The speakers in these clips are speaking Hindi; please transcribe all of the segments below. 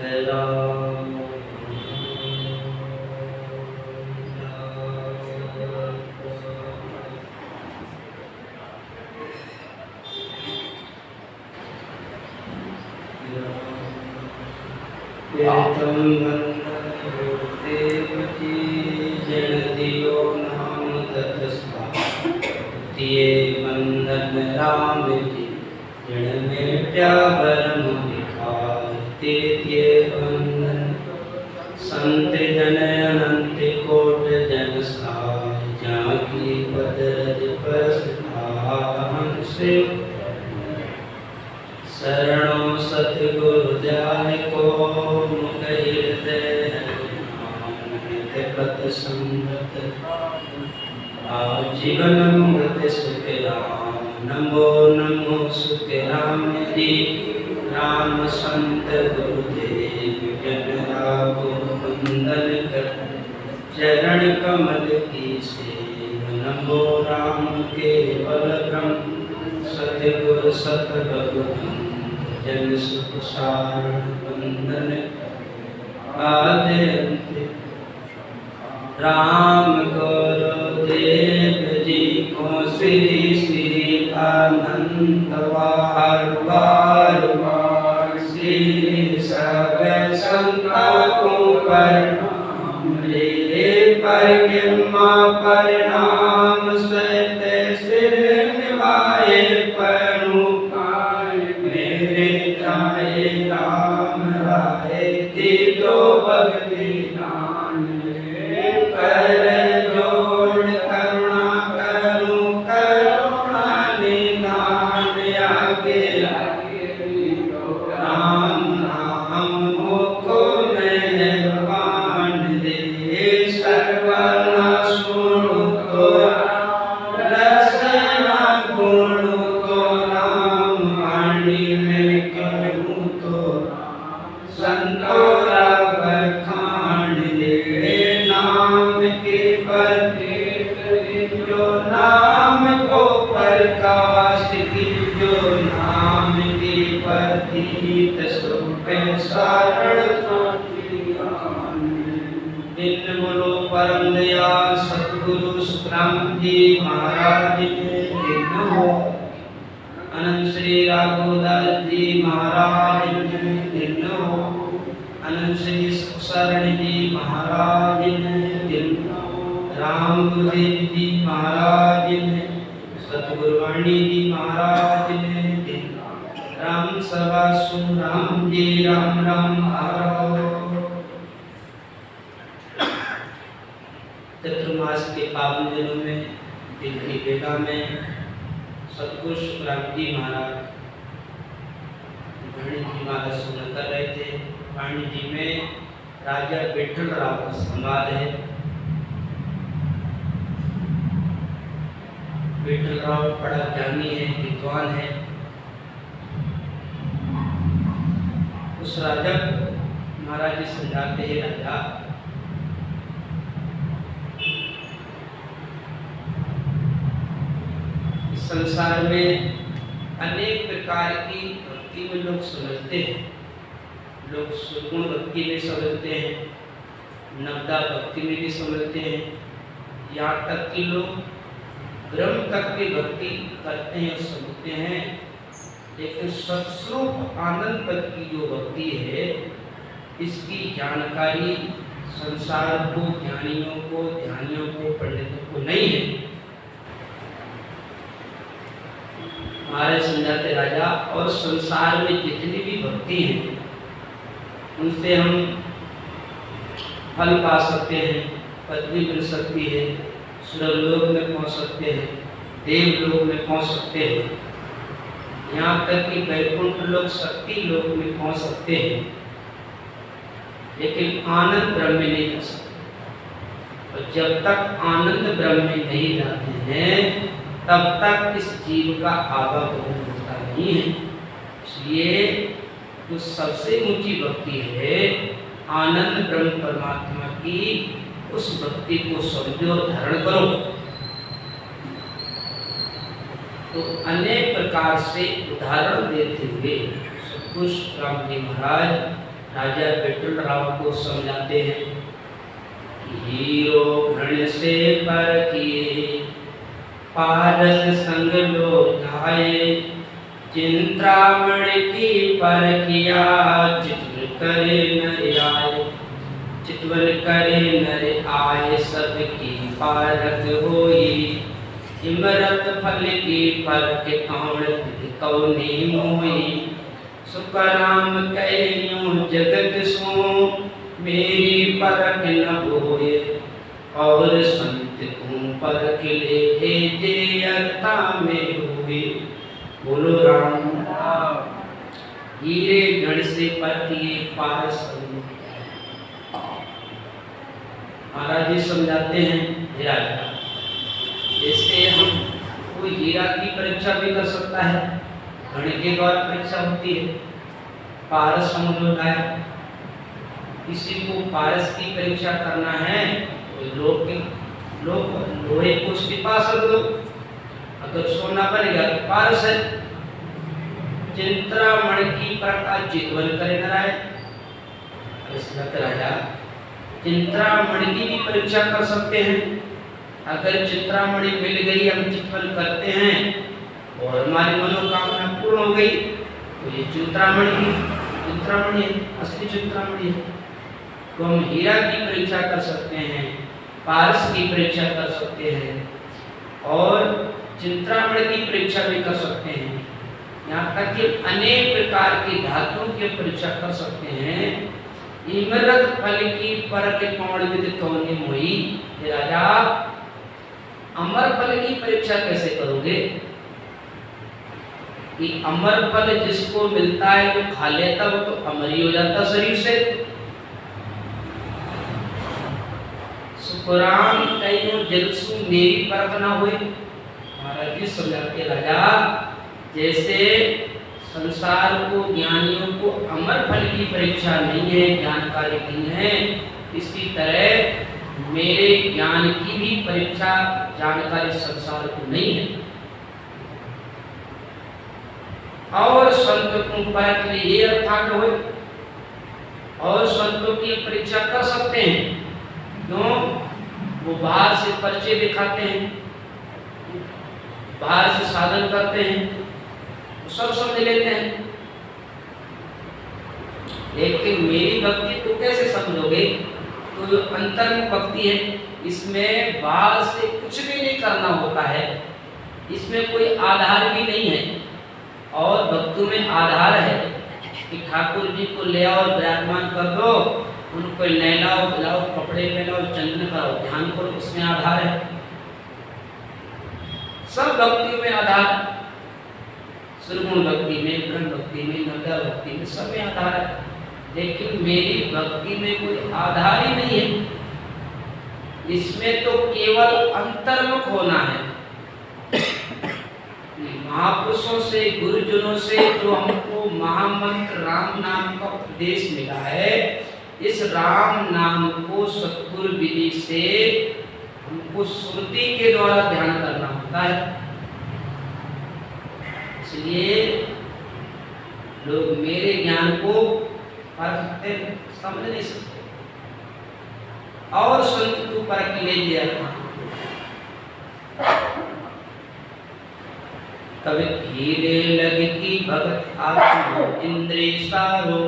राम जड़दियो नाम ततस्था तिये बंधन राम जी जड़ में प्यारम विकार तिये बंधन संत जन अनंत कोट जन साय जाकी पदरज प्रस्थान से शरणों सतगुरु दयाल को मुख हृदय पत संगत आजीवन मुक्त सुख राम नमो नमो सुख राम जी राम संत गुरुदेव जन राघो वंदन कर चरण कमल की सेव नमो राम केवल ब्रह्म सतगुरु सत भगवान जन सुख सारण वंदन आदि राम गुरुदेव जी को श्री श्री अनंत बार बार बार श्री सब संतों को प्रणाम रे पर किरमा प्रणाम सत्य सिर निभाए पनुकाय मेरे जाए राम राय दीदो भक्ति दान कर जोड़ करुणा करूं करुणा निधान आगे राम नाम मुको मेहरबान रे सर्वना सुनु तो रसना गुण तो राम वाणी में कहूँ तो संतोरा बखान रे नाम के प्रति जो नाम को प्रकाश की जो नाम की प्रतीत सुख सारण दिन बोलो परम दयाल सतगुरु सुखराम जी महाराज के दिन हो अनंत श्री राघोदास जी महाराज के दिन हो अनंत श्री सुखशरण जी महाराज ने दिन रामदेव जी महाराज ने सतगुरुवाणी जी महाराज ने दिन राम सभा सुन राम जी राम राम हरो चतुर्मास के पावन दिनों में दिन की बेला में सतगुरु सुखराम जी महाराज वाणी जी माला सुन कर रहे थे। वाणी जी में राजा विठल राव का संवाद है। विठल राव बड़ा ज्ञानी है, विद्वान है। उस राजा को महाराज जी समझाते हैं, राजा इस संसार में अनेक प्रकार की भक्ति में लोग समझते हैं। लोग सुगुण भक्ति में समझते हैं, नवदा भक्ति में भी समझते हैं, यहाँ तक कि लोग ब्रह्म तक की भक्ति करते हैं और समझते हैं। लेकिन सत्स्वरूप आनंद पद की जो भक्ति है, इसकी जानकारी संसार को, ज्ञानियों को, ध्यानियों को, पंडितों को नहीं है। हमारे समझाते राजा, और संसार में जितनी भी भक्ति है उनसे हम फल पा सकते हैं, पदवी मिल सकती है, स्वर्गलोक में पहुंच सकते हैं, देवलोक में पहुंच सकते हैं, यहाँ तक कि वैकुंठ लोक, शक्ति लोक में पहुंच सकते हैं। लेकिन आनंद ब्रह्म में नहीं जा सकते। और जब तक आनंद ब्रह्म में नहीं जाते हैं तब तक इस जीव का आवागमन होता नहीं है। इसलिए जो सबसे ऊंची भक्ति है आनंद ब्रह्म परमात्मा की, उस भक्ति को समझो और धारण करो। तो अनेक प्रकार से उदाहरण देते हुए सतगुरु राम जी महाराज राजा विठल राव को समझाते हैं कि हीरो घृण से परखिए, पारस संग लो ढाए, चिंतामण की परखिया, चितवन करे नर आए, चितवन करे नर आए, सबकी पारक होई, इमरत फल की परख कौन कौनी मोई, सुखराम कहियो जगत सो, मेरी परख न होए, और संत को परख ले जे अरता में हुए। बोलो राम। हीरे घड़ से परखिए, पारस महाराज जी समझाते हैं, हे राजा, जैसे हम कोई हीरा की परीक्षा भी कर सकता है, घड़ के द्वारा परीक्षा होती है, पारस समझ होता है। किसी को पारस की परीक्षा करना है तो लोग लोहे को उसके पास रख दो, अगर सोना बन गया तो पारस है। चिंतामणि की प्रकार चितवन करे नराय, राजा चिंतामणि की भी परीक्षा कर सकते हैं। अगर चिंतामणि मिल गई, हम चितवन करते हैं और हमारी मनोकामना पूर्ण हो गई, तो ये चिंतामणि है, असली चिंतामणि है। तो हम हीरा की परीक्षा कर सकते हैं, पारस की परीक्षा कर सकते हैं और चिंतामणि की परीक्षा भी कर सकते हैं। यहाँ तक कि अनेक प्रकार की धातुओं की परीक्षा कर सकते हैं। इमरत फल की परख कौन विद कौनी मोई। राजा, अमर फल की परीक्षा कैसे करोगे? कि अमर फल जिसको मिलता है वो खा लेता, वो तो अमर ही हो जाता शरीर से। सुखराम कहियो जलसु, मेरी परख ना हुई। महाराज जी समझाते, राजा जैसे संसार को, ज्ञानियों को अमर फल की परीक्षा नहीं है, जानकारी नहीं है, इसी तरह मेरे ज्ञान की भी परीक्षा, जानकारी संसार को नहीं है। और संत को परख ले, ये अर्थात हो, और संतों की परीक्षा कर सकते हैं। क्यों? वो बाहर से परिचय दिखाते हैं, बाहर से साधन करते हैं, सब समझ लेते हैं, लेकिन मेरी भक्ति तो कैसे समझोगे? तो जो अंतर में भक्ति है, इसमें बाहर से कुछ भी नहीं करना होता है, इसमें कोई आधार भी नहीं है। और भक्तों में आधार है कि ठाकुर जी को ले आओ, विराजमान कर दो, उनको नहलाओ, खिलाओ, कपड़े पहनाओ, चंदन कराओ, ध्यान करो, इसमें आधार है। सब भक्तियों में आधार, सुरगुण भक्ति में, ब्रह्म भक्ति में, नवदा भक्ति में, सब में आधार है। लेकिन मेरी भक्ति में कोई आधार ही नहीं है, इसमें तो केवल अंतर्मुख होना है। महापुरुषों से, गुरुजनों से जो हमको महामंत्र राम नाम का उपदेश मिला है, इस राम नाम को सतगुरु विधि से हमको श्रुति के द्वारा ध्यान करना होता है। इसलिए लोग मेरे ज्ञान को परखते, समझ नहीं सकते, और संत को परख ले लिया। कभी धीरे लगी भगत आत्मा इंद्रिय सारो,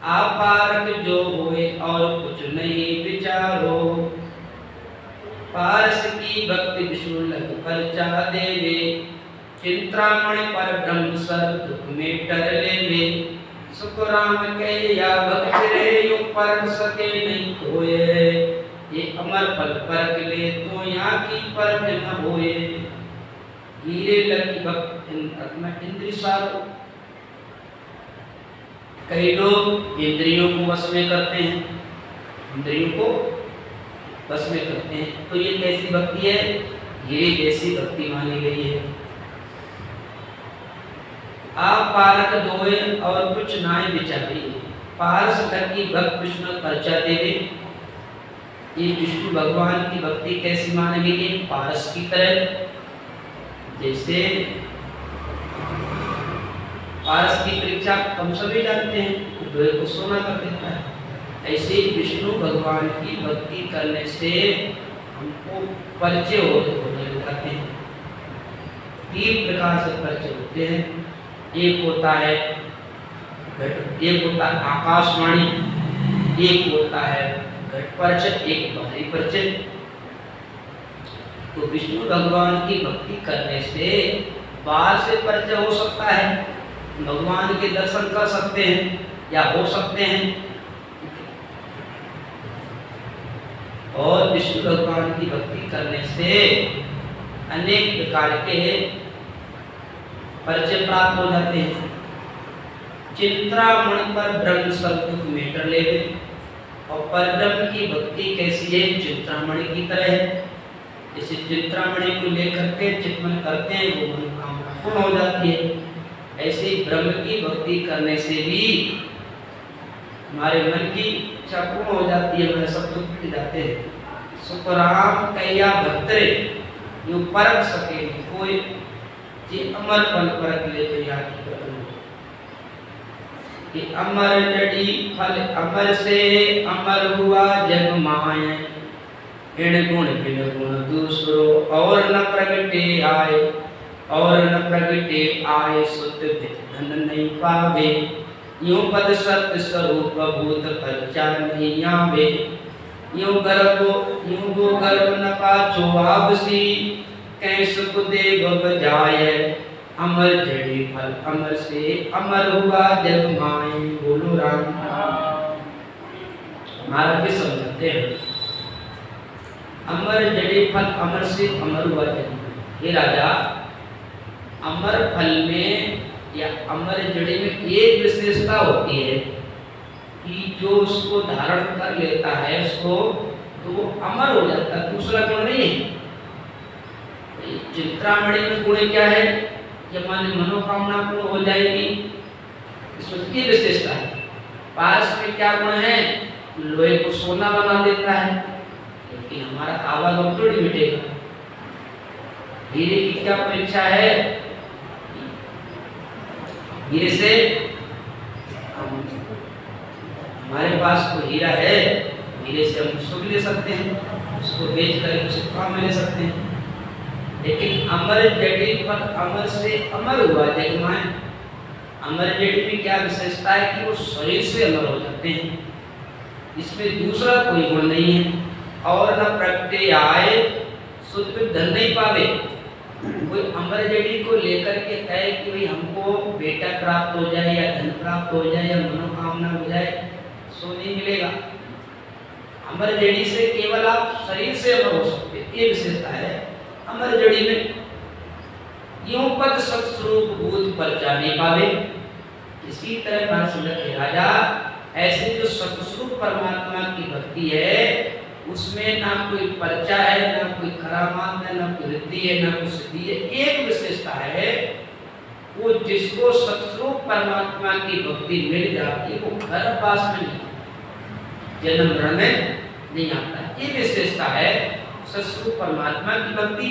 आपारक जो हुए और कुछ नहीं विचारो, पारस की भक्ति विष्णु लग परचा देवे, चिंतामणि पर ब्रह्म सर्व दुख में टर लेवे, सुखराम कहे या भक्त रे यो परख सके नहीं कोई, ये अमर फल परख ले तो यहाँ की परख न होए। हीरे लगी भक्त इंद्रिय सारो, कई लोग इंद्रियों को वश में करते हैं, इंद्रियों को वश में करते हैं, तो ये कैसी भक्ति है? हीरे जैसी भक्ति मानी गई है। आप पारक दोए और कुछ नाय विचारी, पारस लगी भक्त विष्णु परचा देवे। ये विष्णु भगवान की भक्ति कैसी मानी गई है? पारस की तरह। जैसे पारस की परीक्षा हम सभी जानते हैं, लोहे को सोना कर देता है। ऐसे ही विष्णु भगवान की भक्ति करने से हमको परिचय होने जाते हैं। 3 प्रकार से परिचय होते हैं। एक होता है आकाशवाणी, एक होता है घट परिचय, एक बाहरी परिचय। तो विष्णु भगवान की भक्ति करने से बाहर से परिचय हो सकता है, भगवान के दर्शन कर सकते हैं या हो सकते हैं। और विष्णु भगवान की भक्ति करने से अनेक प्रकार के परिचय प्राप्त हो जाते हैं। चिंतामणि पर ब्रह्म सब दुख मेटर लेवे, और परब्रह्म की भक्ति कैसी है? चिंतामणि की तरह है। जैसे चिंतामणि को लेकर के चिंतन करते हैं वो मनोकामना पूर्ण हो जाती है। ऐसे ही ब्रह्म की भक्ति करने से भी हमारे मन की इच्छा पूर्ण हो जाती है, हमारे सब दुख मिट जाते हैं। सुखराम कैया भक्तरे यूं परख सके कोई, जे अमर पल परख ले तो याद कि अमर जड़ी फल अमर से अमर हुआ जग माय, इन गुण बिन गुण दूसरो और न प्रगटे आए, और न प्रगटे आए सुत धन नहीं पावे, यूं पद सत्य स्वरूप भूत परचा नहीं आवे, यूं गो गर्भ न पाछो आवसी, कै सुख देव बजाय, अमर जड़ी फल अमर से अमर हुआ जग माए। बोलो राम। महाराज भी समझाते हैं, अमर जड़ी फल अमर से अमर हुआ जग माए। हे राजा, अमर फल में या अमर जड़ी में एक विशेषता होती है कि जो उसको धारण कर लेता है उसको तो वो अमर हो जाता है, दूसरा गुण नहीं है। चिंतामणि में गुण क्या है? जब हमारी मनोकामना पूर्ण हो जाएगी, इसमें की विशेषता है। पारस में क्या गुण है? लोहे को सोना बना देता है, लेकिन हमारा आवागम थोड़ी मिटेगा। हीरे की क्या परीक्षा है? हीरे से हमारे पास कोई हीरा है, हीरे से हम सुख ले सकते हैं, उसको बेच कर उसे काम ले सकते हैं। लेकिन अमर जड़ी पर अमर से अमर हुआ जग माए, अमर जड़ी में क्या विशेषता है कि वो शरीर से अमर हो जाते हैं, इसमें दूसरा कोई गुण नहीं है। और न प्रगटे आए सुध धन नहीं पावे। कोई अमर जड़ी को लेकर के कहे कि भाई हमको बेटा प्राप्त हो जाए या धन प्राप्त हो जाए या मनोकामना हो जाए, सो नहीं मिलेगा। अमर जड़ी से केवल आप शरीर से अमर हो सकते, ये विशेषता है अमर जड़ी में। यूं पद सत्स्वरूप भूत परचा नहीं पावे। इसी तरह राजा ऐसे जो सत्स्वरूप परमात्मा की भक्ति है उसमें ना कोई परचा है, ना कोई करामात है, ना कोई रिद्धि है, ना कोई सिद्धि है। एक विशेषता है, वो जिसको सत्स्वरूप परमात्मा की भक्ति मिल जाती है वो गर्भवास में नहीं, जन्म मरण में नहीं आता। ये विशेषता है सत्स्वरूप परमात्मा की भक्ति।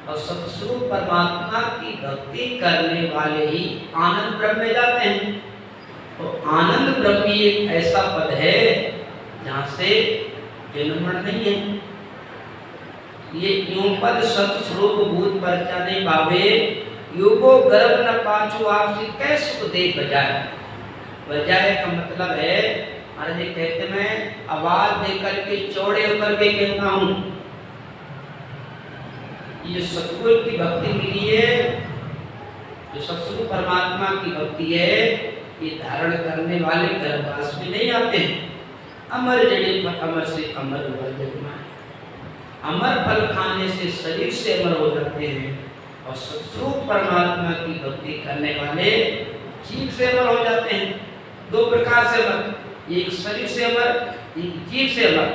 और सत्स्वरूप परमात्मा की भक्ति करने वाले ही आनंद ब्रह्म में जाते हैं। तो आनंद ब्रह्म एक ऐसा पद है जहाँ से जन्म मरण नहीं है। ये यूं पद सत्स्वरूप भूत परचा नहीं पावे, युगो गर्भ न पाछो आपसी कै सुख दे बजाय। बजाय का मतलब है, महाराज जी कहते मैं आवाज देकर के चौड़े होकर के कहता हूँ, ये सतगुरु की भक्ति मिली है, जो सत्स्वरूप परमात्मा की भक्ति है, ये धारण करने वाले गर्भवास में नहीं आते हैं। अमर जड़ी पर अमर से अमर हुआ जग माए। अमर फल खाने से शरीर से अमर हो जाते हैं, और सत्स्वरूप परमात्मा की भक्ति करने वाले जीव से अमर हो जाते हैं। 2 प्रकार से अमर, एक शरीर से अमर, एक जीव से अमर।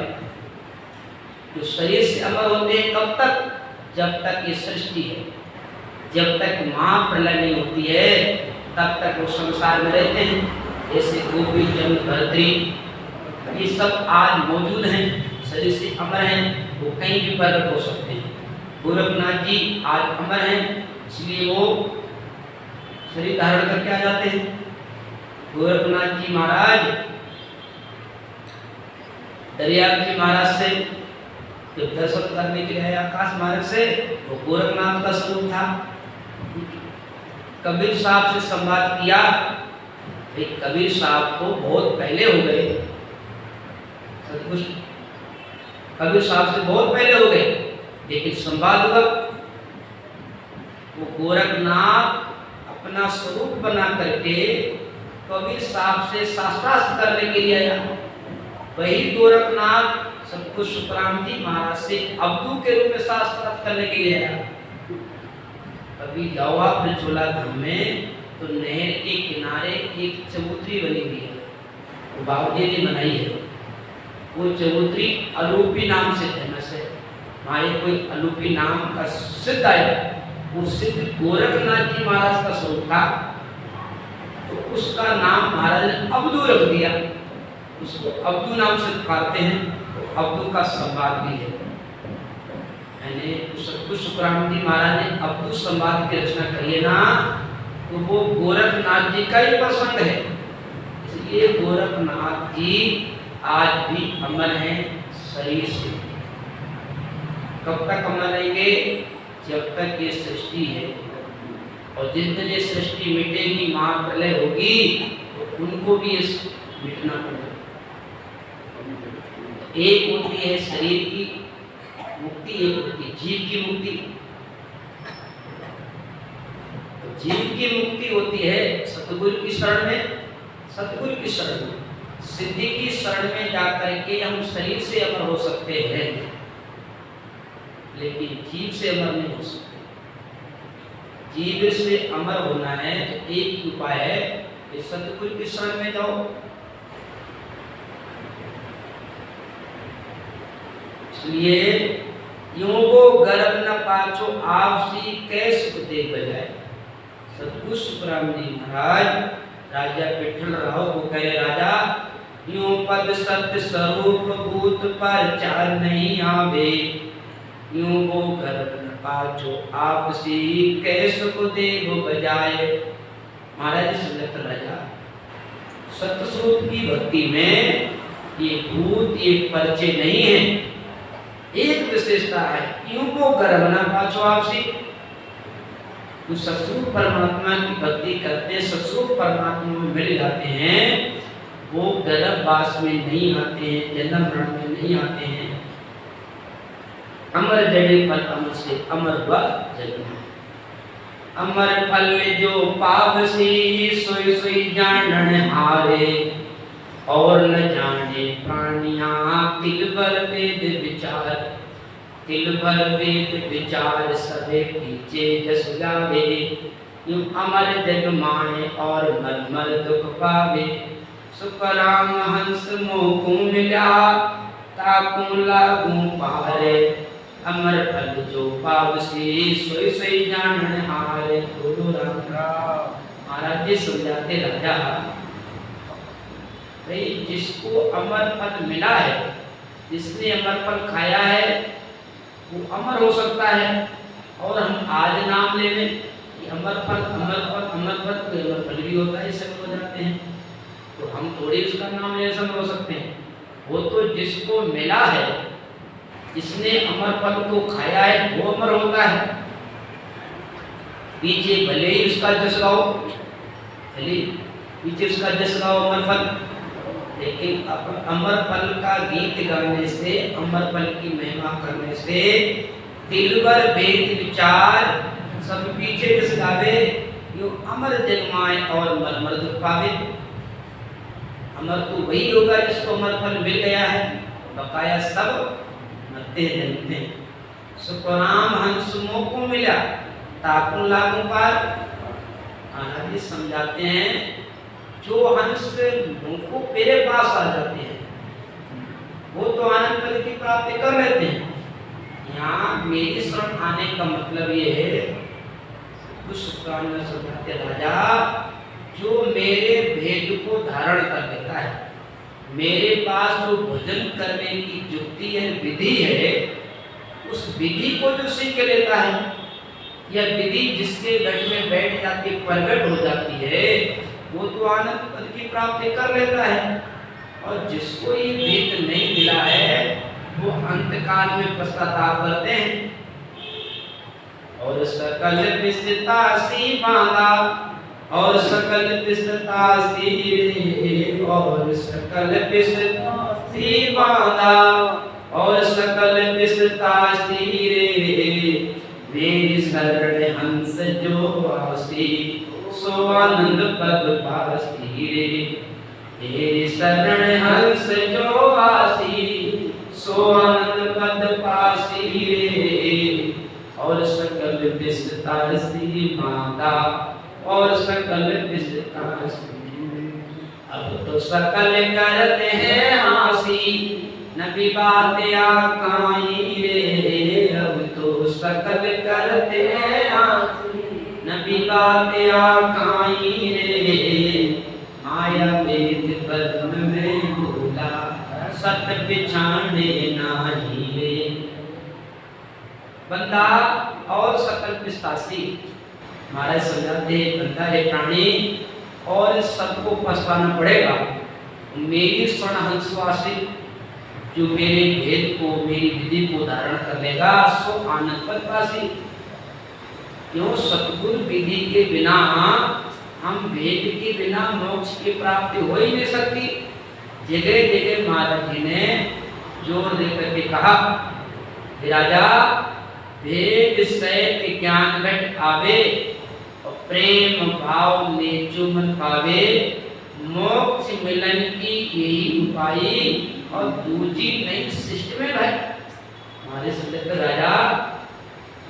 जो शरीर से अमर होते हैं कब तक? जब तक ये सृष्टि है, जब तक महाप्रलय नहीं होती है तब तक वो संसार में रहते हैं। जैसे गोपी जन भरतरी ये सब आज मौजूद हैं, शरीर से अमर हैं, वो कहीं भी प्रकट हो सकते हैं। गोरखनाथ जी आज अमर हैं, इसलिए वो शरीर धारण करके आ जाते हैं। गोरखनाथ जी महाराज दरियाब जी महाराज से जब दर्शन करने के लिए आए आकाश मार्ग से, वो गोरखनाथ का स्वरूप था। कबीर साहब से संवाद किया। कबीर साहब को बहुत पहले हो गए, कबीर साहब से बहुत पहले हो गए, लेकिन संवाद हुआ। वो गोरखनाथ अपना स्वरूप बना करके कबीर साहब से शास्त्रार्थ करने के लिए आया। वही गोरखनाथ सतगुरु सुखराम जी महाराज से अब्दू के रूप में शास्त्रार्थ करने के लिए आया। कभी जाओ आप ब्रजोला धाम में तो नहर के किनारे एक चबूतरी बनी हुई है, वो बाबूजी ने बनाई है। वो चबूतरी अलूपी नाम से फेमस है। वहाँ एक कोई अलूपी नाम का सिद्ध आया, वो सिद्ध गोरखनाथ जी महाराज का स्वरूप था, तो उसका नाम महाराज ने अब्दू रख दिया। उसको अब्दू नाम से पुकारते हैं, तो अब्दू का संवाद भी है। यानी सतगुरु सुखराम जी महाराज ने अब्दू संवाद की रचना करी है ना, तो वो गोरखनाथ जी का ही प्रसंग है। इसलिए गोरखनाथ जी आज भी अमर हैं शरीर से। कब तक अमर रहेंगे? जब तक ये सृष्टि है। और जिस दिन ये सृष्टि मिटेगी, महाप्रलय होगी, तो उनको भी इस मिटना पड़ेगा। एक होती है शरीर की मुक्ति, एक होती है जीव की मुक्ति। तो जीव की मुक्ति होती है सतगुरु की शरण में, सतगुरु की शरण में, सिद्धि की शरण में जाकर के हम शरीर से अमर हो सकते हैं, लेकिन जीव से अमर नहीं हो सकते। जीव से अमर होना है तो एक ही उपाय है कि सतगुरु की शरण में जाओ। इसलिए यूं को गर्भ न पाचो आपसी कैसे दे बजाए। सतगुरु सुखराम जी महाराज राजा विठल राव को कहे, राजा यूं पद सत्य स्वरूप भूत पर चार नहीं आवे, यूं को गर्भ न पाचो आपसी कैसे को देव बजाए। महाराज समझते राजा सत्य स्वरूप की भक्ति में ये भूत ये परिचय नहीं है, एक विशेषता है, यूं को गर्भ न पाचो आपसी। तो सतस्वरूप परमात्मा की भक्ति करते हैं, सतस्वरूप परमात्मा में मिल जाते हैं, वो गर्भवास में नहीं आते हैं, जन्म मरण में नहीं आते हैं। अमर जड़े फल अमर से अमर हुआ जन्म। अमर फल जो पावसी सोई सोई जानन हारे, और न जाने प्राणियां तिल भर वेद विचार, तिल भर वेद विचार सबे पीछे जस गावे, यूं अमर जग माए और मर मर दुख पावे। सुखराम हंस मोकू मिला ताकू लागू पारे, अमर फल जो पावसी सोई सोई जानन हारे। गुरु राम महाराज जी समझाते राजा, भाई जिसको अमर फल मिला है, जिसने अमर फल खाया है, वो अमर हो सकता है। और हम आज नाम ले लें कि अमर फल अमर फल अमर फल, तो अमर फल भी होता है, सब हो जाते हैं, तो हम थोड़ी उसका नाम ले सब हो सकते हैं। वो तो जिसको मिला है, जिसने अमर फल को खाया है, वो अमर होता है। पीछे भले ही उसका जस गाओ, चलिए पीछे उसका जस गाओ अमर फल, लेकिन अमर फल का गीत गाने से, अमर फल की महिमा करने से दिलवर वेद विचार सब पीछे जस गावे, यो अमर जगमाए और मर मर दुख पावे। अमर तो वही होगा जिसको अमर फल मिल गया है, बकाया सब मरते जन्मते हैं। सुखराम हंस मोको मिला ताकू लागू पार। महाराज जी समझाते हैं, जो हंस उनको मेरे पास आ जाते हैं, वो तो आनंद फल की प्राप्ति कर लेते हैं। यहाँ मेरी शरण आने का मतलब ये है, कुछ समझाते राजा, जो मेरे भेद को धारण कर लेता है, मेरे पास जो भजन करने की युक्ति है, विधि है, उस विधि को जो सीख लेता है, या विधि जिसके गढ़ में बैठ जाती प्रकट हो जाती है, वो तो आनंद पद की प्राप्ति कर लेता है, और जिसको ये भेद नहीं मिला है वो अंतकाल में पश्चाताप करते हैं। और सकल विस्तृता सी बांधा, और सकल विस्तृता सी, और सकल विस्तृता सी बांधा, और सकल विस्तृता सी रे, मेरी शरण हंस जो आसी, सो आनंद पद पासी रे। मेरी शरण हंस जो आसी, सो आनंद पद पासी रे। और सकल विस्तृता सी बांधा, और सकल विस्तृता सी। अब तो सकल करते हैं हासी, नबी बात आकाई रे। अब तो सकल करते हैं हासी, नबी बात आकाई रे। माया वेद पद्म में बोला, सत बिछाने नाही रे। बंदा और सकल पिस्तासी, महाराज समझाते हैं बंदा है प्राणी और सबको पछताना पड़ेगा। मेरी स्वर्ण हंसवासी, जो मेरे भेद को, मेरी विधि को धारण कर लेगा, सो आनंद पदवासी। क्यों? सतगुरु विधि के बिना, हम भेद के बिना मोक्ष की प्राप्ति हो ही नहीं सकती। जगह जगह महाराज जी ने जोर देकर के कहा, राजा भेद सहित ज्ञान घट आवे, और प्रेम भाव में जो मन पावे, मोक्ष मिलन की यही उपाय, और दूजी नई सृष्टि में भाई। हमारे संत राजा,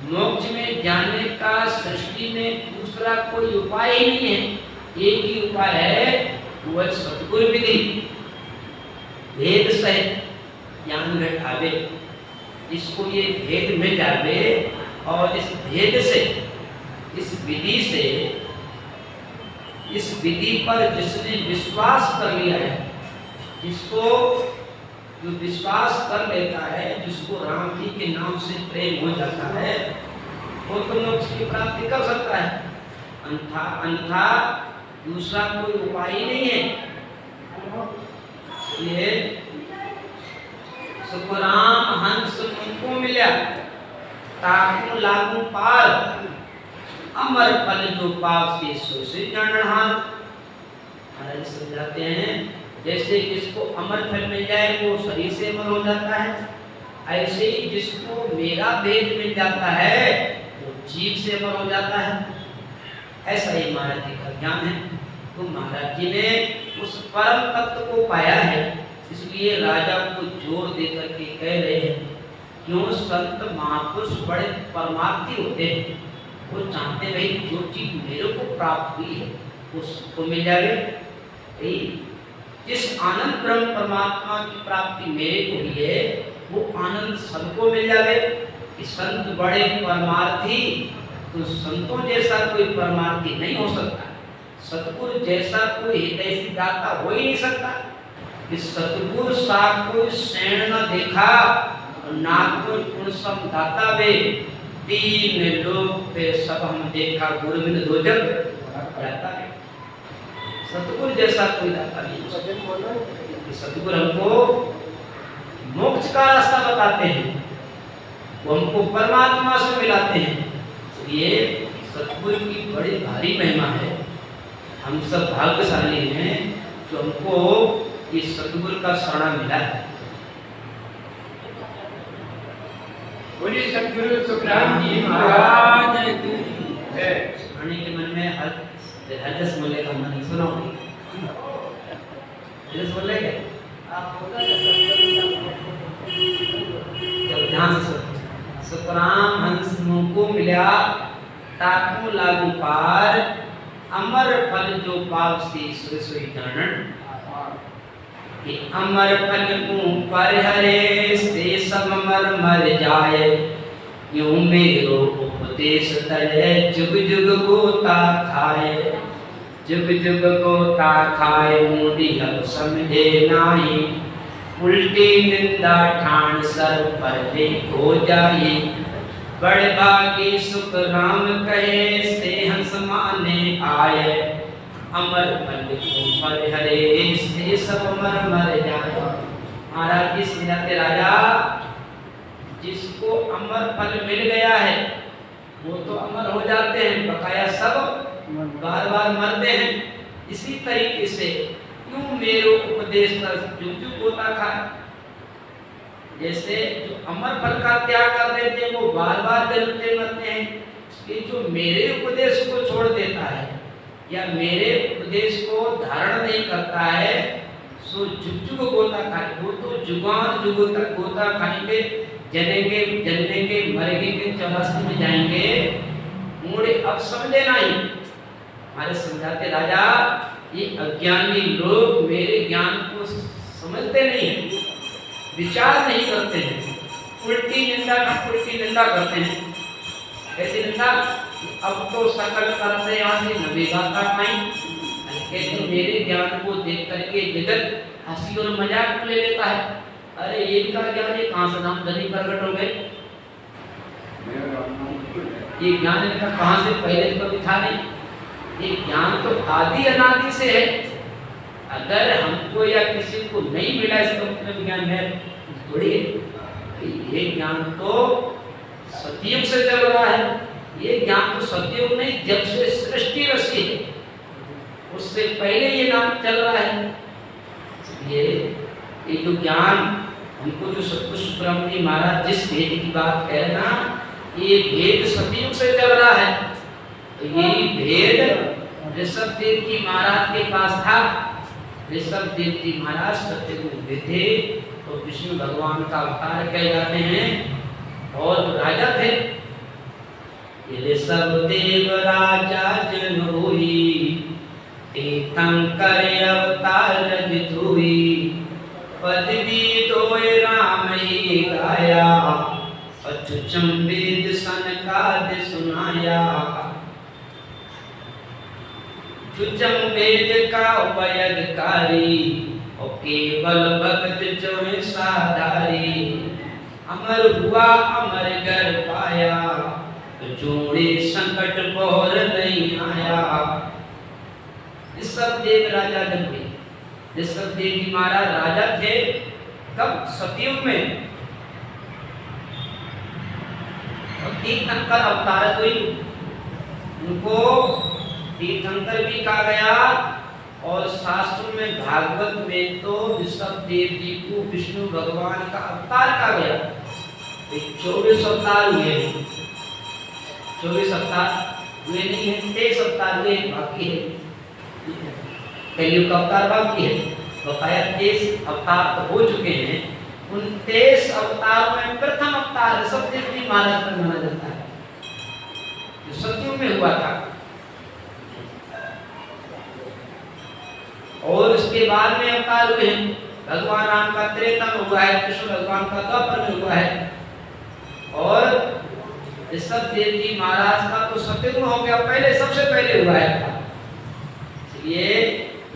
मोक्ष में जाने का सृष्टि में दूसरा कोई उपाय ही नहीं है, एक ही उपाय है, वह सतगुरु विधि। भेद सहित ज्ञान घट आवे, इसको ये भेद मिल जावे, और इस भेद से, इस विधि से, इस विधि पर जिसने विश्वास कर लिया है, जिसको जो विश्वास कर लेता है, जिसको राम जी के नाम से प्रेम हो जाता है, वो तो मोक्ष की प्राप्ति कर सकता है। अन्यथा दूसरा कोई उपाय ही नहीं है। ये सुखराम हंस मुझको मिला, ताकू लागू पार, अमर फल जो पाप से सो से जानहार। महाराज समझाते हैं, जैसे जिसको अमर फल मिल जाए वो शरीर से अमर हो जाता है, ऐसे ही जिसको मेरा भेद मिल जाता है वो जीव से अमर हो जाता है। ऐसा ही महाराज जी का ज्ञान है। तो महाराज जी ने उस परम तत्व को पाया है, इसलिए राजा को जोर देकर के कह रहे हैं। क्यों? संत महापुरुष बड़े परमार्थी होते हैं, वो चाहते भाई जो चीज मेरे को प्राप्त हुई है उसको मिल जाए। जिस आनंद ब्रह्म परमात्मा की प्राप्ति मेरे को हुई है, वो आनंद सबको मिल जाए। कि संत बड़े परमार्थी, तो संतों जैसा कोई परमार्थी नहीं हो सकता, सतगुरु जैसा कोई हितैषी दाता हो ही नहीं सकता। कि सतगुरु सा कोई शैण न देखा, ना कोई गुण सम दाता वे, तीन लोक पे सब हम देखा, गुरु बिन दो जग जाता है। सतगुरु जैसा कोई दाता नहीं। सतगुरु हमको मोक्ष का रास्ता बताते हैं, वो हमको परमात्मा से मिलाते हैं। ये सतगुरु की बड़ी भारी महिमा है। हम सब भाग्यशाली हैं जो हमको ये सतगुरु का शरण मिला है। बोलिए सतगुरु सुखराम जी महाराज की जय। वाणी के मन में हरदस बोलने का मन सुनो, हरदस बोल रहे क्या? ध्यान से सुनो। सुखराम हंस मुझको मिला, ताकू लागू पार, अमर फल जो पाप से सोई जानन। कि अमर फल ऊपर हरे से सब मर मर जाए, यूं मेरो उपदेश तले जुग जुग गोता खाए। जुग जुग गोता खाए, मूडी अब समझे नाही, उल्टी निंदा ठान सर पर देखो जाए। बड़े भागी सुख राम कहे, से हंस माने आए। अमर फल को फल हरे से सब मर मर जाए। महाराज जी समझाते राजा जिसको अमर फल मिल गया है वो तो अमर हो जाते हैं, बकाया सब बार बार मरते हैं। इसी तरीके से क्यों मेरे उपदेश पर जुग होता था। जैसे जो अमर फल का त्याग कर देते हैं वो बार बार जन्मते मरते हैं, कि जो मेरे उपदेश को छोड़ देता है या मेरे उपदेश को धारण नहीं करता है सो जुग जुग गोता खाए। वो तो जुगान जुग तक गोता खाएंगे, जनेंगे जन्मेंगे मरेंगे 84 में जाएंगे। मूढ़े अब समझे नहीं। हमारे समझाते राजा ये अज्ञानी लोग मेरे ज्ञान को समझते नहीं है, विचार नहीं करते हैं, उल्टी निंदा करते हैं। कैसी निंदा? अब तो सकल करते यहाँ से नबी गाता खाई। कहते मेरे ज्ञान को देख करके जगत हंसी और मजाक ले लेता है। अरे ये इनका ज्ञान है, कहाँ से नाम धनी प्रकट हो गए? ये ज्ञान इनका कहाँ से पहले तो था नहीं। ये ज्ञान तो आदि अनादि से है। अगर हमको या किसी को नहीं मिला इसका मतलब ज्ञान है थोड़ी है। ये ज्ञान तो सतयुग से चल रहा है। ये ज्ञान तो सतयुग नहीं, जब से सृष्टि रची है उससे पहले ये नाम चल रहा है। ये जो ज्ञान हमको जो सतगुरु सुखराम जी महाराज जिस भेद की बात कह रहे ना, ये भेद सतयुग से चल रहा है। तो ये भेद ऋषभ देव जी महाराज के पास था। ऋषभ देव जी महाराज सत्ययुग में थे तो विष्णु भगवान का अवतार कहे जाते हैं और राजा थे। ऋषभ देव राजा जन होई, तीर्थंकर अवतार रज धोई, पदवी दोय राम ही गाया, अचुचम वेद सनकाद सुनाया। चुचम वेद का उपयदकारी और केवल भगत जो है साधारी, अमर हुआ अमर घर पाया, जोड़े संकट बोर नहीं आया। ऋषभ देव राजा जब थे, ऋषभ देव जी महाराज राजा थे कब? सतयुग में। और तीर्थंकर अवतार हुई, उनको तीर्थंकर भी कहा गया और शास्त्र में भागवत में तो ऋषभ देव जी को विष्णु भगवान का अवतार कहा गया। 24 अवतार हुए, 24 अवतार हुए नहीं है, 23 अवतार हुए बाकी है। कलयुग का अवतार बाकी है, बकाया 23 अवतार तो हो चुके हैं। उन 23 अवतारों में प्रथम अवतार ऋषभ देव जी महाराज पर माना जाता है, जो सतयुग में हुआ था। और उसके बाद में अवतार हुए हैं। भगवान राम का त्रेता में हुआ है, कृष्ण भगवान का द्वापर में हुआ है, और ऋषभ देव जी महाराज का तो सतयुग में हो गया, पहले सबसे पहले हुआ है। इसलिए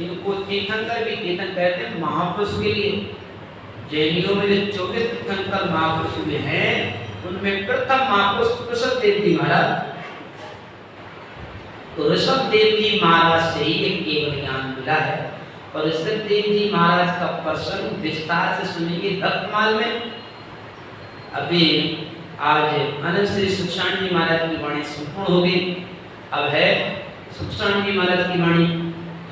इनको तीर्थंकर भी तीर्थंकर कहते हैं महापुरुष के लिए। जैनियों में जो 24 तीर्थंकर महापुरुष में हैं उनमें प्रथम महापुरुष ऋषभ देव जी महाराज। तो ऋषभ देव जी महाराज से ही एक केवल ज्ञान मिला है और ऋषभ देव जी महाराज का प्रसंग विस्तार से सुनेंगे भक्तमाल में। अभी आज अनंत श्री सुखसाण जी महाराज की वाणी संपूर्ण होगी। अब है सुखसाण जी महाराज की वाणी।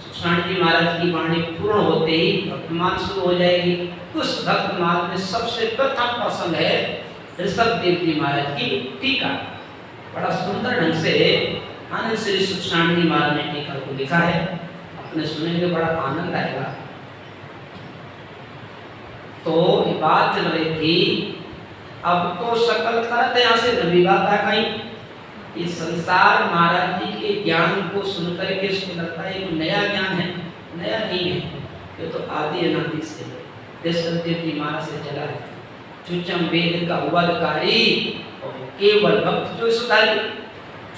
सुखसाण जी महाराज की वाणी पूर्ण होते ही भक्तमाल शुरू हो जाएगी। उस भक्तमाल में सबसे प्रथम प्रसंग है ऋषभ देव जी महाराज की टीका। बड़ा सुंदर ढंग से आनंद श्री सुखसाण जी महाराज ने टीका को लिखा है, अपने सुनेंगे बड़ा आनंद आएगा। तो ये बात चल रही थी, अब तो सकल करत यहाँ से नबी बात आ गई। इस संसार महाराज जी के ज्ञान को सुनकर के उसको लगता है ये नया ज्ञान है, नया नहीं है, ये तो आदि अनादि से ऋषभ देव जी महाराज से चला है। चुचम वेद का हुआ अधिकारी और केवल भक्त जो सुधारी,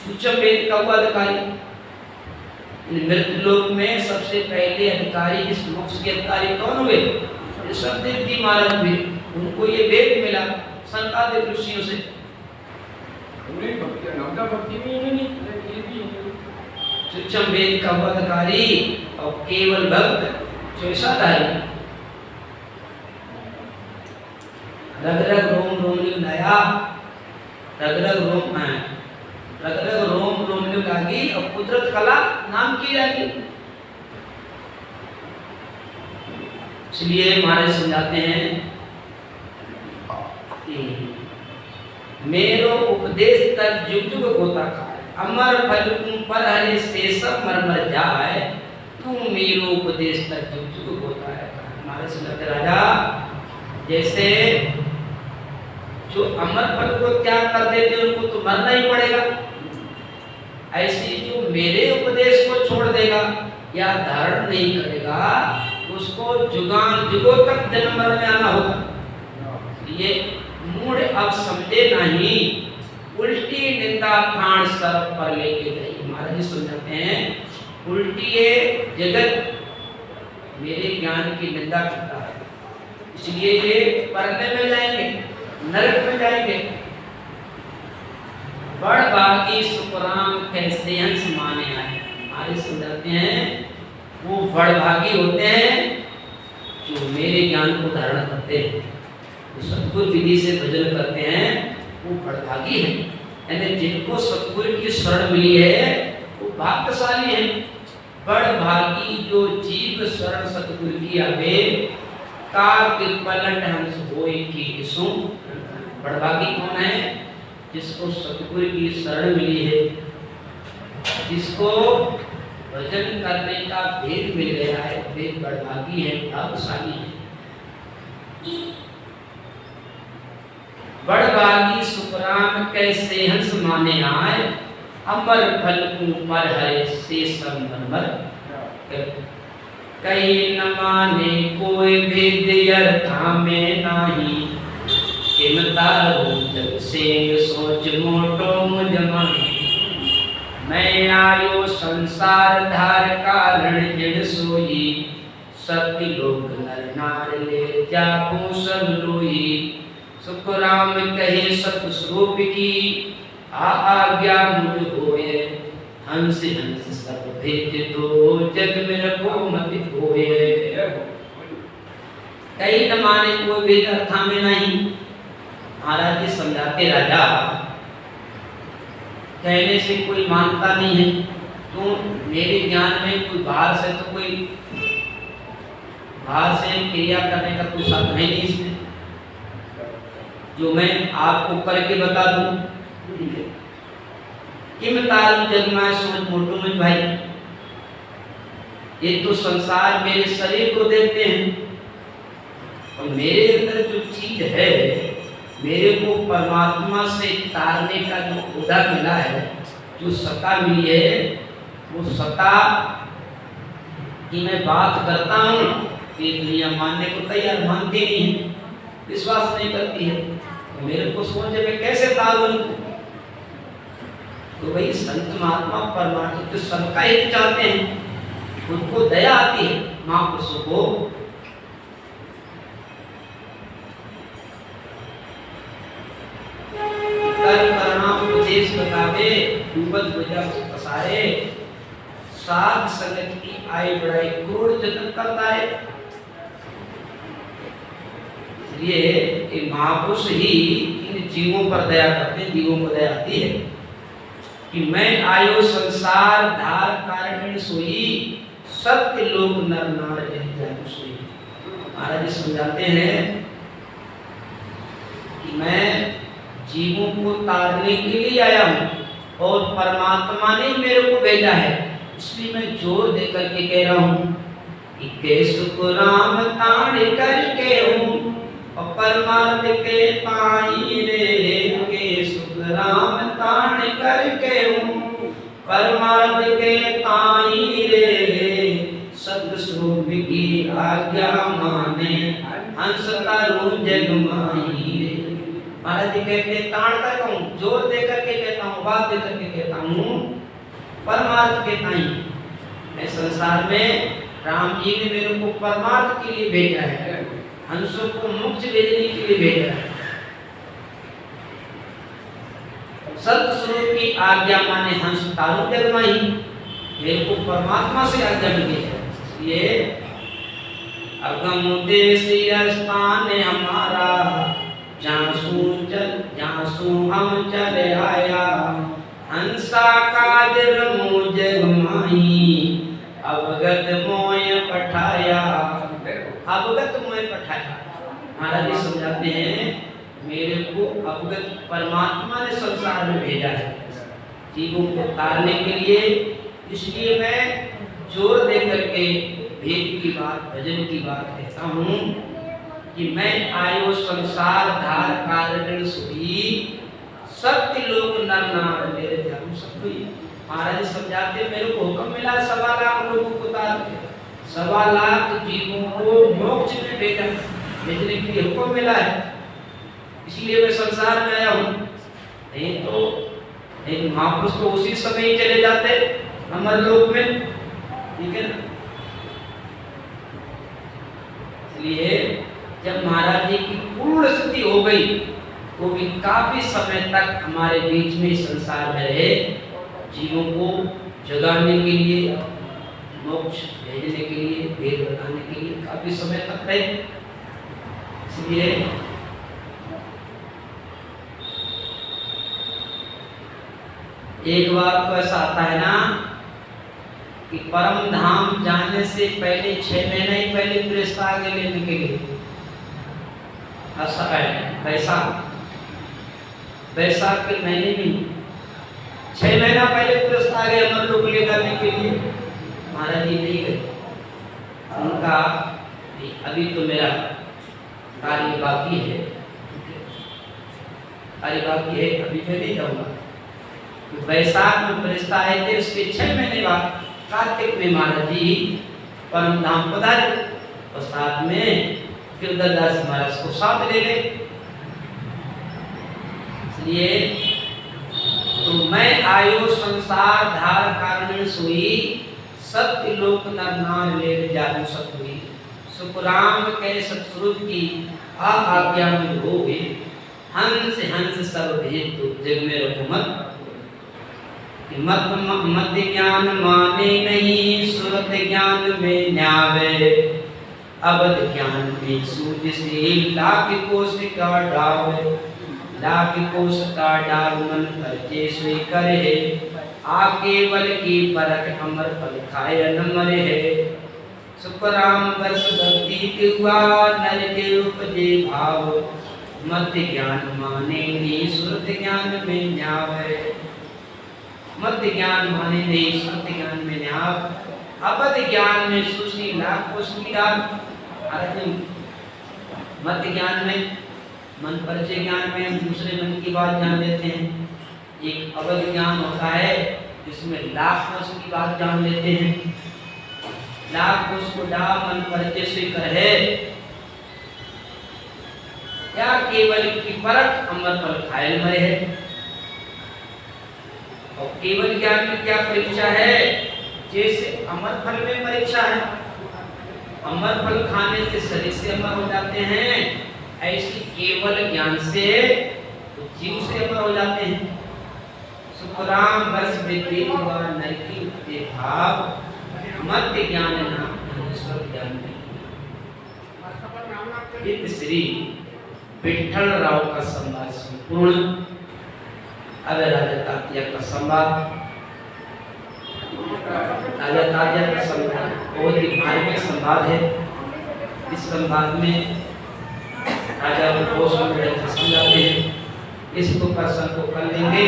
चुचम वेद का हुआ अधिकारी। मृत्यु लोक में सबसे पहले अधिकारी, इस मोक्ष के अधिकारी कौन हुए? ऋषभ देव जी महाराज हुए। उनको ये वेद मिला संतादिक ऋषियों से। सूक्ष्म वेद का अधिकारी और केवल भक्त चौसाधारी। रग रग रोम रोम लाया, रग रग रोम रोम लागी और कुदरत कला नाम की लागी। इसलिए महाराज समझाते हैं कि मेरो उपदेश तक जुग जुग होता खाए, अमर फल पर हरे शेषम मरमर जाए, तू मेरो उपदेश तक जुग जुग होता है। महाराज समझाते राजा जैसे जो अमर फल को त्याग कर देते उनको तो मरना ही पड़ेगा, ऐसी जो मेरे उपदेश को छोड़ देगा या धारण नहीं करेगा उसको जुगान जुगों तक जन्म मरण में आना होगा। ये मूढ़ अब समझे नहीं, उल्टी निंदा प्राण सर पर लेके गई। महाराज जी समझाते हैं उल्टी ये जगत मेरे ज्ञान की निंदा करता है, इसलिए ये परले में जाएंगे, नरक में जाएंगे। बड़ भागी सुखराम कैसे अंश माने आए। महाराज समझाते हैं वो बड़ भागी होते हैं जो मेरे ज्ञान को धारण करते हैं, जो सतगुरु विधि से भजन करते हैं, वो बड़भागी हैं। यानी जिनको सतगुरु की शरण मिली है वो भाग्यशाली हैं। बड़भागी जो जीव शरण सतगुरु की आवे, का पलट हंस होए की सो। बड़भागी कौन है? जिसको सतगुरु की शरण मिली है, जिसको भजन करने का भेद मिल गया है, वे बड़भागी है, भाग्यशाली है। बड़भागी सुखराम कैसे हंस माने आए, अमर फल पर हरे शेषम मरमर। कहीं न माने कोई भेद अर्था में नाही, किम तारो जग सेंग सोच मोटो मुझ माने। मैं आयो संसार धार कारण जड़ सोई, सत्य लोक नर नार ले जापो सब लोई। सुखराम कहे सत स्वरूप की, आज्ञा मुझ होए, हंस हंस सब भेज दो, जग में रखो मत होए। कहीं न माने कोई भेद अर्था में नहीं। महाराज जी समझाते राजा कहने से कोई मानता नहीं है, तो मेरे ज्ञान में कोई बाहर से तो कोई बाहर से क्रिया करने का कोई साधन है नहीं इसमें, जो मैं आपको करके बता दूं। किम तारू जग में सोच मोटू में भाई, ये तो संसार मेरे शरीर को देते हैं और मेरे अंदर जो चीज है, मेरे को परमात्मा से तारने का जो उदा मिला है, जो सत्ता मिली है, वो सत्ता की मैं बात करता हूँ, ये दुनिया मानने को तैयार मानती नहीं है, विश्वास नहीं करती है। तो मेरे को सोचे मैं कैसे तारूं? तो भाई संत महात्मा परमात्मा तो सबका हित चाहते हैं, उनको दया आती है महापुरुषों को। उपदेश बतावे डूबत बुझा पसारे, साध संगत की आई बढ़ाई करोड़ जतन करता है। इसलिए ये महापुरुष ही इन जीवों पर दया करते हैं, जीवों को दया आती है कि मैं आयो संसार धार कारण सोई, सत्य लोक नर नार जान सोई। महाराज जी समझाते हैं कि मैं जीवों को तारने के लिए आया हूँ और परमात्मा ने मेरे को भेजा है, इसलिए मैं जोर दे करके कह रहा हूँ कि के सुखराम ताण करके हूँ और परमार्थ के ताई रे। के सुखराम ताण करके हूँ परमार्थ के ताई रे, सतस्वरूप की आज्ञा माने, हंस तारू जग माई रे। महाराज जी कहते ताड़ कर कहूँ, जोर दे करके कहता हूँ, बात दे करके कहता हूँ, परमार्थ के ताई। मैं संसार में राम जी ने मेरे को परमार्थ के लिए भेजा है, हंसों को मोक्ष भेजने के लिए भेजा है। सत्य स्वरूप की आज्ञा माने हंस तारू जग माही। मेरे को परमात्मा से आज्ञा मिली है। ये अगम देशीय स्थान हमारा, जासू हम चले आया, हंसा कादिर मुझे घुमाई, अवगत मोय पठाया। अवगत मोय पठाया, महाराज जी समझाते हैं मेरे को अवगत परमात्मा ने संसार में भेजा है जीवों को तारने के लिए। इसलिए मैं जोर दे करके भेद की बात, भजन की बात कहता हूँ कि मैं आयो संसार धार कारण सुई, सत्य लोक नर नार मेरे धर्म सब। महाराज समझाते मेरे को हुक्म मिला 1.25 लाख लोगों को तारने, 1.25 लाख जीवों को मोक्ष में भेजने के लिए हुक्म मिला है। इसलिए मैं संसार में आया हूँ। नहीं तो महापुरुष तो उसी समय ही चले जाते अमर लोक में, ठीक है ना। इसलिए जब महाराज जी की पूर्ण स्थिति हो गई, वो भी काफी समय तक हमारे बीच में संसार में रहे, जीवों को जगाने के लिए, मोक्ष भेजने के लिए, वेद बताने के लिए काफी समय तक रहे। इसलिए एक बार तो ऐसा आता है ना कि परम धाम जाने से पहले 6 महीने ही पहले गृहस्थ आगे लेने के लिए, ऐसा है बैसाख के महीने में 6 महीना पहले गृहस्थ आगे अमर लोक ले जाने के लिए। महाराज जी नहीं गए, उनका अभी तो मेरा कार्य बाकी है, अभी मैं नहीं जाऊंगा। बैसाख में प्रस्ताव आए थे, उसके 6 महीने बाद कार्तिक में महाराज जी परम धाम पधारे और साथ में गिरधरदास महाराज को साथ ले गए। इसलिए तो मैं आयो संसार धार कारण सोई, सत्य लोक नर नार ले जानु सब हुई, सुखराम के सत्सुरुद की आज्ञा में हो गए, हंस हंस सब भेद तो जग में रघुमत, मत ज्ञान माने नहीं, सुरत ज्ञान में न्यावे, अबध ज्ञान में सूझ से लाख कोश का डावे, लाख कोश का डाल मन करजे सोई करे, आ केवल की परख अमर फल खाए न मरे है, सुखराम वर्ष भक्ति हुआ नर के उपजे भाव, मत ज्ञान माने नहीं, सुरत ज्ञान में न्यावे, मध्य ज्ञान माने नहीं, सत्य ज्ञान में न्याय, अबध ज्ञान में सुशी लाख कोश की डाल। मध्य ज्ञान में मन परिचय ज्ञान में हम दूसरे मन की बात जान लेते हैं, एक अबध ज्ञान होता है जिसमें लाख कोश की बात जान लेते हैं। लाख कोश को डाल मन परिचय से करे, क्या केवल की परख अमर फल खाए मरे है। और केवल ज्ञान की क्या परीक्षा है, जैसे अमर फल में परीक्षा है, अमर फल खाने से शरीर से अमर हो जाते हैं, ऐसी केवल ज्ञान से जीव से अमर हो जाते हैं। सुखराम वर्ष विद्य हुआ नरकी उपते भाव, मध्य ज्ञान नाम ईश्वर ज्ञान में। श्री विठल राव का संवाद संपूर्ण। अब राजा तात्या का संवाद, राजा तात्या का संवाद बहुत ही मार्मिक संवाद है। इस संवाद में राजा को समझाते हैं। इस प्रसंग को कर लेंगे,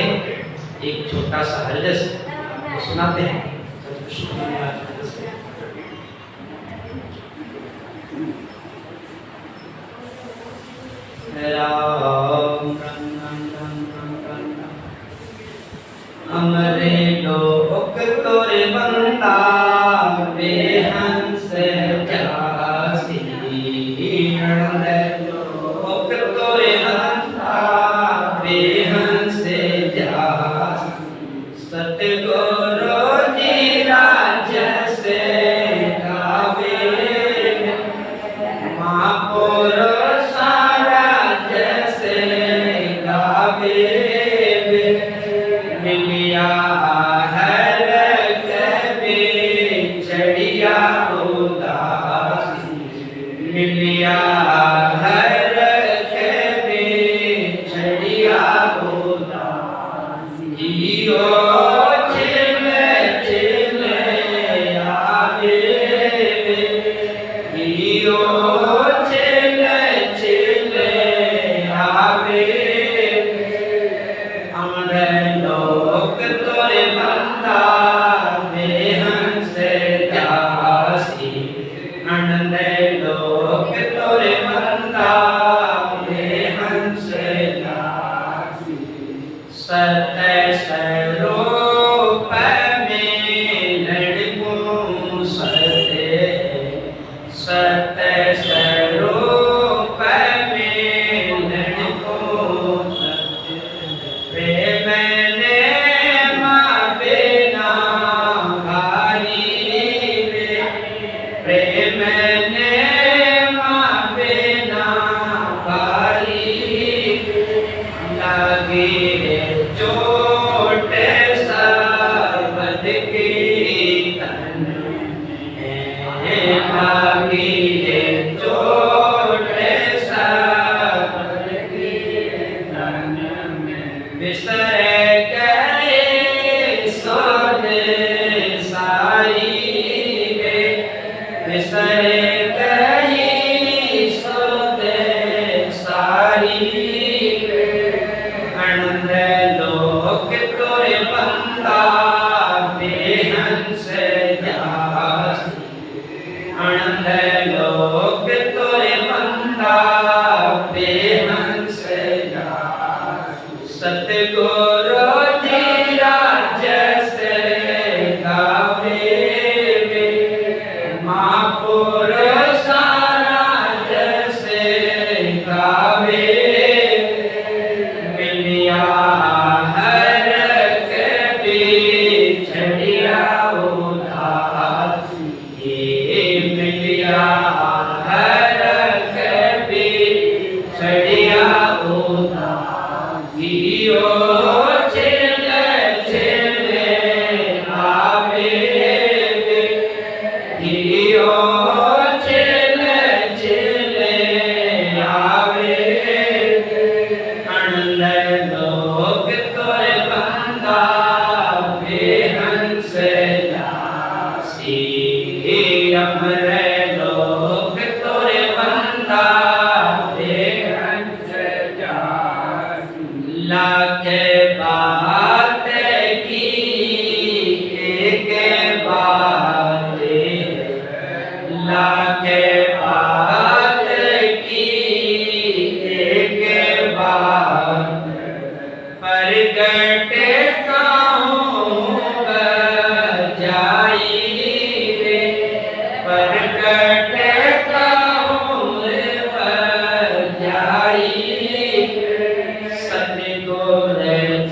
एक छोटा सा हरजस तो सुनाते हैं। राम अमरे लोक तोरे बंदा, बेहंस जासी, लोक तोरे बंदा, बेहंस जासी, सतगुरु जी राजा छड़िया उदासी मिलिया हर के छड़िया उदासी जियो चिले चिले आवे जियो चिले चिले आवे हमरे लोग तोरे बंदा बेहंस जासी हमरे लोग तोरे बंदा बेहंस जासी सत्य स्वरूप में लड़कूं सत्य स्वरूप में लड़कूं प्रेम ने माँ बिना भारी प्रेम ने माँ बिना भारी लगे चोट सबद की तन लगे चोट सबद की तन बिसर गए सोने सारी रे बिसर गई सोने सारी अनंद लोक तोरे बंदा बेहंस जासी आनंद लोक तोरे बंदा बेहंस जासी सतगुरु जी राजस गावे महापुरुष राजस गावे मिलिया हर कभी छड़िया उदासी मिलिया हर कभी छड़िया उदासी जियो चिले चिले आवे जियो चिले चिले आवे आनंद लोग तोरे बंदा बेहंस जासी अमरे लोग तोरे बंदा बेहंस जासी लाके बात की एक बात लाके बात की एक बात प्रगट कहूँ बजाई रे प्रगट कहूँ बजाई सतगुर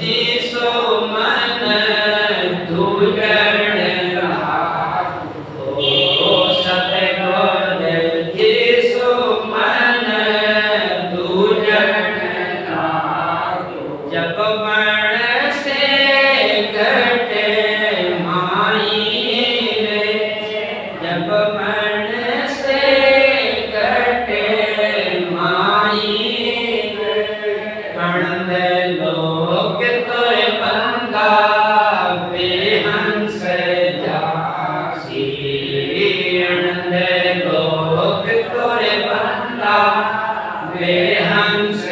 जी सो मन धुगण सतगुर जी सो मन धुगण जब मण से घटे माई रे जब मण से घटे माई आनंद लोक तोरे बंदा बेहंस जासी आनंद लोक तोरे बंदा बेहंस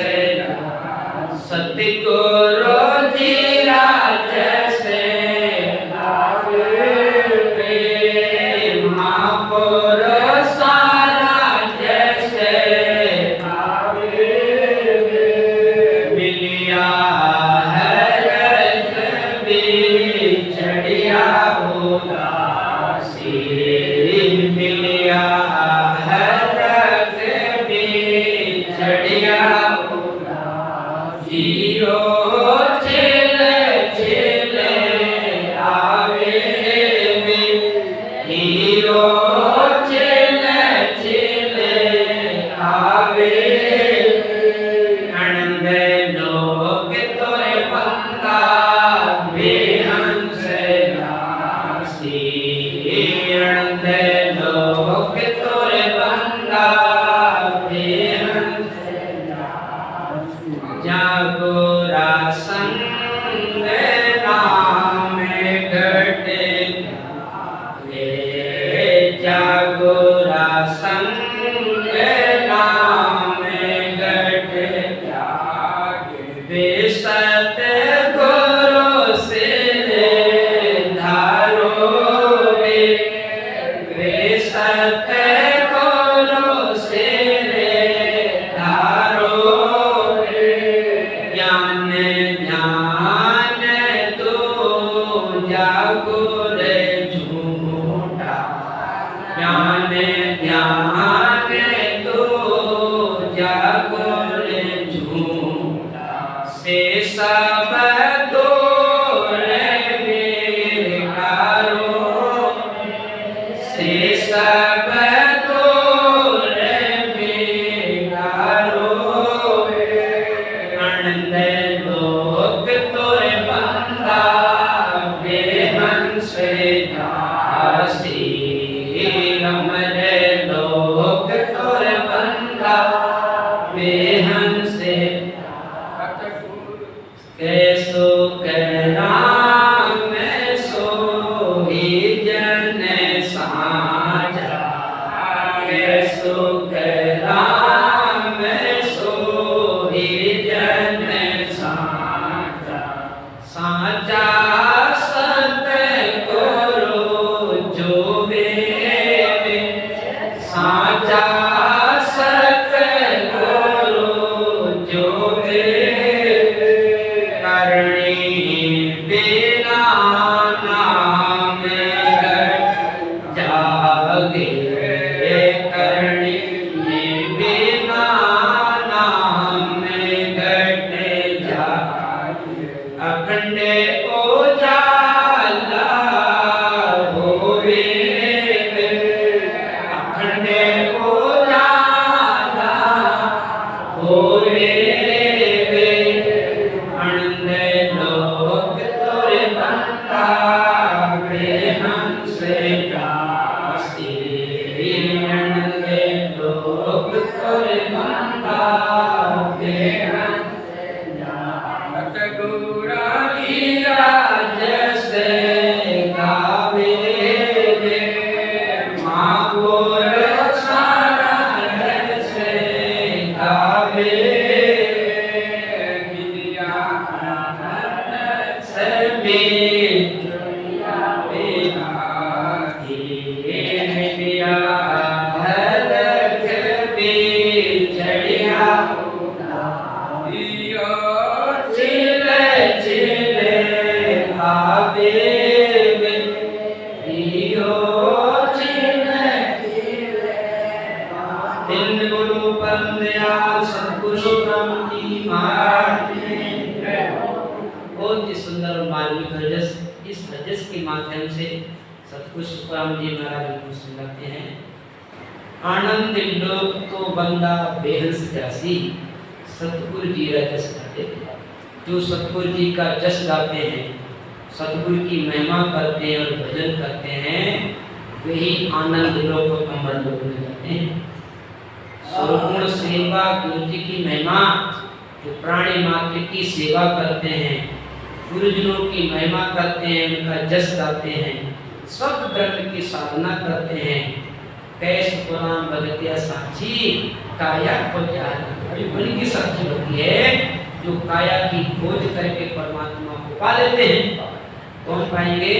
सतगुरु जी राजस गावे महापुरुष राजस गावे मिलिया हर कभी छड़िया उदासी मिलिया हर कभी छड़िया जियो चिले चिले आवे जियो चिले चिले आवे आनंद लोक तोरे बंदा बेहंस जासी आनंद गोरा संग नाम गठ बेसत गुरु सिर धारो रे बेसत गुरु सिर धारो रे ज्ञान ध्यान तो जागो रे झूठा ज्ञान ध्यान तो जागो रे झूठा से सब तोरे बेकारो से सब तोरे बेकारो आनंद लोक तोरे बंदा बेहंस दासी हमरे लोक तोरे बंदा बेहंस कैसो कराम सोही जन साजा कैसो कराम सोही जन साजा साजा सत करो जो वे साजा सत करो जो वे करणी बिना नाम गठ जागे करणी बिना नाम गठ जागे अखंड उजाला होवे अखंड उजाला होवे आनंद लोक तोरे बंदा बेहंस दासी आनंद लोक तोरे बंदा बेहंस सतगुरा की राज से गावे मागोर सारा से गावे बहुत ही सुंदर और मार्मिक रजस इस रजस के माध्यम से सतगुरु सुखराम जी महाराज हमको सुनाते हैं। आनंद लोक तो बंदा बेहंस जासी सतगुरु जी रजस गाते थे। जो सतगुरु जी का जस गाते हैं, सतगुरु की महिमा करते हैं और भजन करते हैं, वही आनंद लोक और अमर लोक में जाते हैं। सर्वगुण सेवा गुरु जी की महिमा, जो प्राणी मात्र की सेवा करते हैं, गुरुजनों की महिमा करते हैं, उनका जस गाते हैं, शब्द ग्रंथ की साधना करते हैं। कैस पुराण भगतिया साक्षी काया खोज बड़ी बड़ी की साक्षी होती है, जो काया की खोज करके परमात्मा को पा लेते हैं। कौन पाएंगे?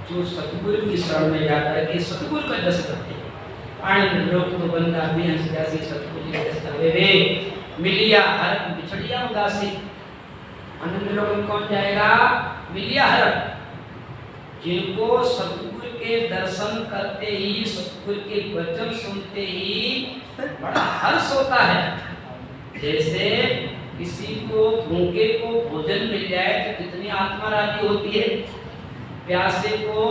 जो सतगुरु की शरण में जाकर के सतगुरु का जस करते हैं। आनंद लोक तो बंदा बेहंस जासी सतगुरु का जस गावे वे मिलिया हर बिछड़िया उदासी। आनंद लोक में कौन जाएगा? मिलिया हर, जिनको सतगुरु के दर्शन करते ही, सतगुरु के वचन सुनते ही बड़ा हर्ष होता है। जैसे किसी को भूखे को भोजन मिल जाए तो कितनी आत्मा राजी होती है, प्यासे को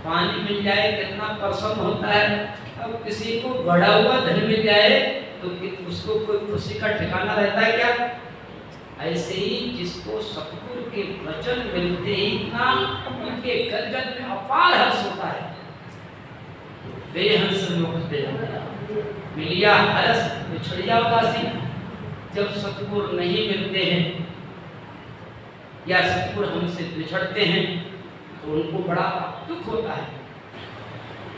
पानी मिल जाए कितना प्रसन्न होता है। अब किसी को बढ़ा हुआ धन मिल जाए तो उसको कोई खुशी का ठिकाना रहता है क्या? ऐसे ही जिसको सतगुरु के वचन मिलते ही ना उनके गदगद में अपार हर्ष होता है, बेहंस मुक्त मिलिया हर्ष बिछड़िया उदासी। जब सतगुरु नहीं मिलते हैं या सतगुरु हमसे बिछड़ते हैं तो उनको बड़ा दुख होता है।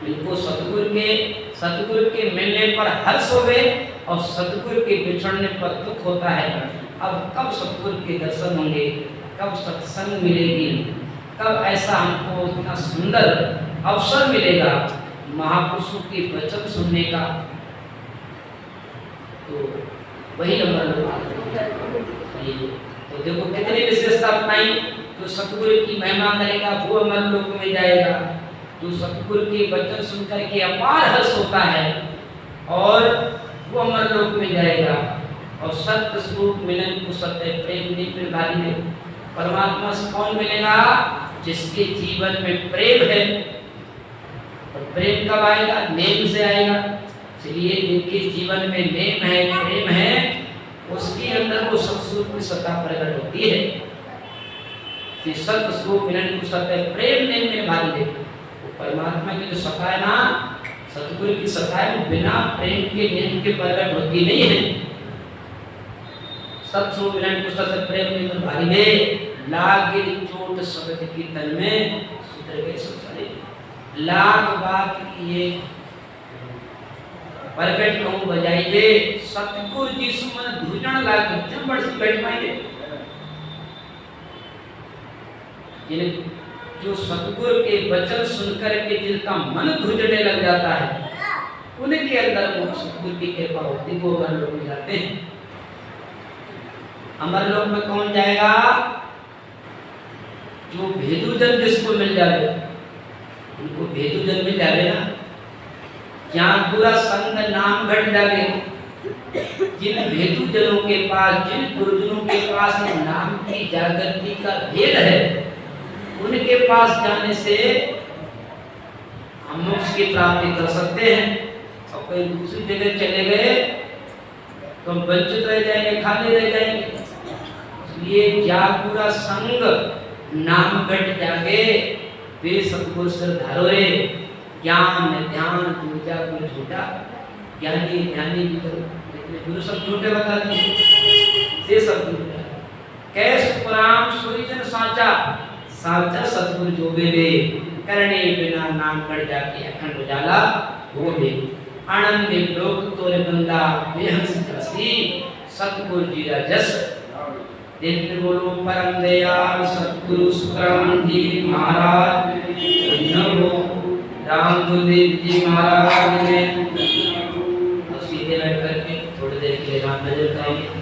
इनको सतगुरु के मिलने पर हर्ष होवे और सतगुरु के बिछड़ने पर दुख होता है। अब कब सतगुरु के दर्शन होंगे, कब सत्संग मिलेगी, कब ऐसा हमको इतना सुंदर अवसर मिलेगा महापुरुषों के वचन सुनने का। तो वही नंबर तो देखो कितनी विशेषता अपनाई। तो सतगुरु की महिमा करेगा वो अमर लोक में जाएगा। जो सतगुरु के वचन सुनकर के अपार हर्ष होता है और वो अमर लोक में जाएगा। और सत्य स्वरूप मिलन को सत्य प्रेम नित्य भारी है। परमात्मा से कौन मिलेगा? जिसके जीवन में प्रेम है। और प्रेम कब आएगा? नेम से आएगा। इसलिए जिनके जीवन में नेम है, प्रेम है, उसके अंदर वो सत्स्वरूप की सत्ता प्रकट होती है। कि सत्य स्वरूप मिलन को सत्य प्रेम नेम में भारी है। परमात्मा की जो सत्ता है ना, सतगुरु की सत्ता है, वो बिना प्रेम के नेम के प्रकट होती नहीं है। सत्स्वरूप मिलन को सत्य प्रेम नेम में भारी है। लागे चोट शब्द की तन में सुधर गए सब सारे। लाख बात किए प्रकट कहूं बजाई दे। सतगुरु जी सुमन धुजण लाग जब बड़ी बैठ पाएंगे। जो सतगुरु के वचन सुनकर के जिनका मन धुजने लग जाता है, उनके अंदर वो सतगुरु की कृपा होती है, वो अमर लोक में जाते हैं। अमर लोक में कौन जाएगा? जो भेदुजन जिसको मिल जाए, उनको भेदुजन मिल जाए ना। जहाँ पूरा संग नाम घट जाए, जिन भेदुजनों के पास, जिन गुरुजनों के पास नाम की जागृति का भेद है, उनके पास जाने से हम मोक्ष की प्राप्ति कर सकते हैं। और कोई दूसरी जगह चले गए तो हम वंचित रह जाएंगे, खाली रह जाएंगे। इसलिए जा पूरा संग नाम घट जागे, वे सतगुरु सिर धारो रे। ज्ञान ध्यान पूजा गुरु झूठा, ज्ञानी ध्यानी गुरु सब झूठे बता दिए, से सब झूठा। कैस पुराण सुरिजन साचा, साचा सतगुरु जो बेबे करने बिना नाम कर जाके अखंड उजाला हो बे। आनंद लोक तोरे बंदा बेहंस जसी, सतगुरु जी का जस। देखते बोलो परम दयाल सतगुरु सुखराम जी महाराज नमो। राम गुरुदेव जी महाराज ने सीधे बैठ करके थोड़ी देर के लिए राम भजन करेंगे।